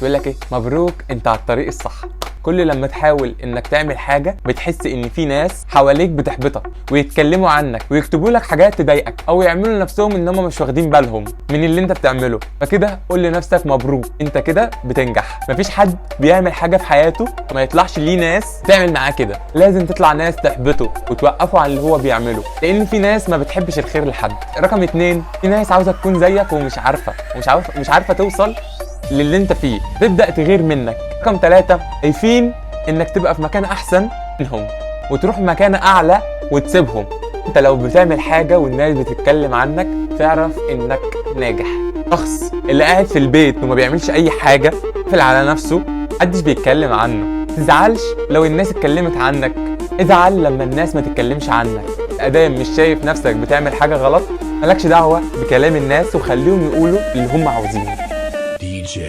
بيقول لك ايه؟ مبروك انت على الطريق الصح. كل لما تحاول انك تعمل حاجه بتحس ان في ناس حواليك بتحبطك ويتكلموا عنك ويكتبوا لك حاجات تضايقك او يعملوا نفسهم ان هم مش واخدين بالهم من اللي انت بتعمله. فكده قول لنفسك مبروك، انت كده بتنجح. مفيش حد بيعمل حاجه في حياته ما يطلعش ليه ناس تعمل معاه كده. لازم تطلع ناس تحبطه وتوقفه عن اللي هو بيعمله، لان في ناس ما بتحبش الخير لحد. رقم 2، في ناس عاوزه تكون زيك ومش عارفه مش عارفه توصل للي انت فيه، تبدأ تغير منك. رقم 3، خايفين انك تبقى في مكان احسن منهم وتروح مكان اعلى وتسيبهم. انت لو بتعمل حاجة والناس بتتكلم عنك فاعرف انك ناجح. الشخص اللي قاعد في البيت وما بيعملش اي حاجة قافل على نفسه محدش بيتكلم عنه. متزعلش لو الناس اتكلمت عنك، ازعل لما الناس ما تتكلمش عنك. ادام مش شايف نفسك بتعمل حاجة غلط مالكش دعوة بكلام الناس وخليهم يقولوا اللي هم عاوزينه. DJ